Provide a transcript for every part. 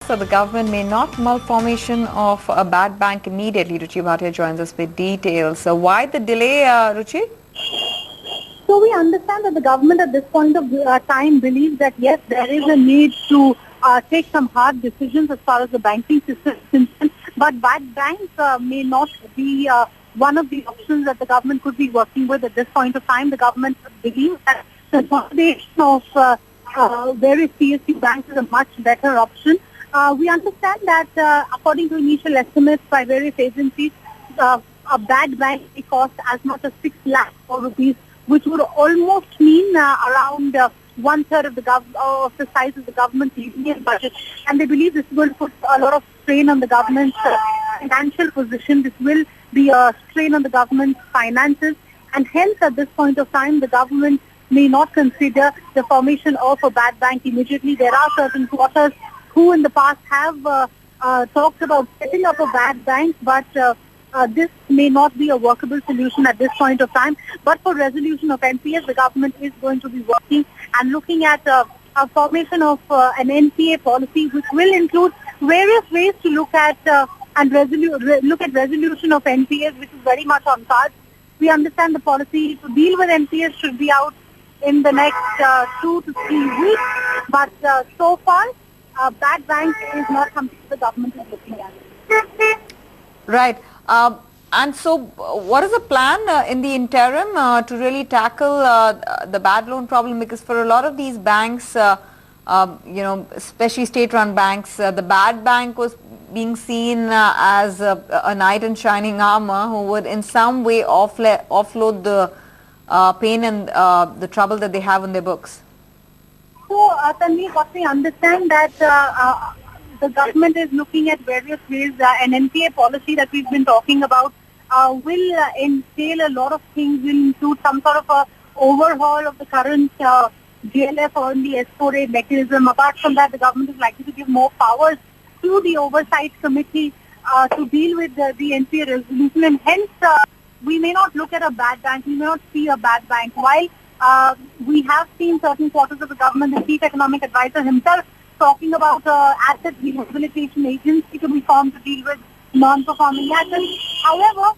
so the government may not malformation of a bad bank immediately. Ruchi Bhatia joins us with details. So why the delay, Ruchi? So we understand that the government at this point of time believes that yes, there is a need to take some hard decisions as far as the banking system is concerned, but bad banks may not be one of the options that the government could be working with at this point of time. The government believes that the consolidation of various PSB banks is a much better option. We understand that according to initial estimates by various agencies, a bad bank may cost as much as 6 lakh rupees, which would almost mean around one-third of the size of the government's union budget. And they believe this is going to put a lot of strain on the government's financial position. This will be a strain on the government's finances. And hence, at this point of time, the government may not consider the formation of a bad bank immediately. There are certain quarters who in the past have talked about setting up a bad bank, but this may not be a workable solution at this point of time. But for resolution of NPS, the government is going to be working and looking at a formation of an NPA policy, which will include various ways to look at look at resolution of NPS, which is very much on cards. We understand the policy to deal with NPS should be out in the next 2 to 3 weeks, but so far, bad bank is not something the government is looking at. Right. And so what is the plan in the interim to really tackle the bad loan problem? Because for a lot of these banks, especially state-run banks, the bad bank was being seen as a knight in shining armor who would in some way offload the pain and the trouble that they have on their books. So, Tanvi, what we understand that the government is looking at various ways. An NPA policy that we've been talking about will entail a lot of things. Will include some sort of a overhaul of the current GLF or the S4A mechanism. Apart from that, the government is likely to give more powers to the oversight committee to deal with the NPA resolution, and hence we may not look at a bad bank. We may not see a bad bank. While we have seen certain quarters of the government, the chief economic advisor himself talking about asset rehabilitation agency to be formed to deal with non-performing assets. However,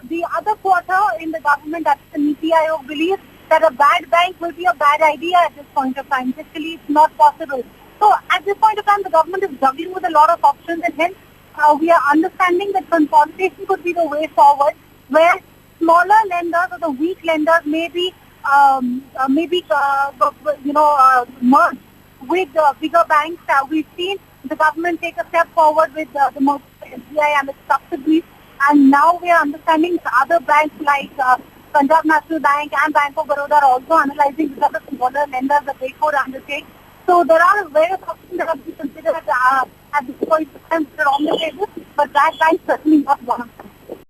the other quarter in the government, that's the Niti Aayog, believes that a bad bank will be a bad idea at this point of time. Fiscally, it's not possible. So at this point of time, the government is juggling with a lot of options, and hence we are understanding that consolidation could be the way forward, where smaller lenders or the weak lenders may be merged with bigger banks. We've seen the government take a step forward with the SBI and its subsidiaries, and now we are understanding other banks like Punjab National Bank and Bank of Baroda are also analyzing the other smaller lenders that they could undertake. So there are various options that have been considered at this point in time on the table, but that bank certainly not one of them.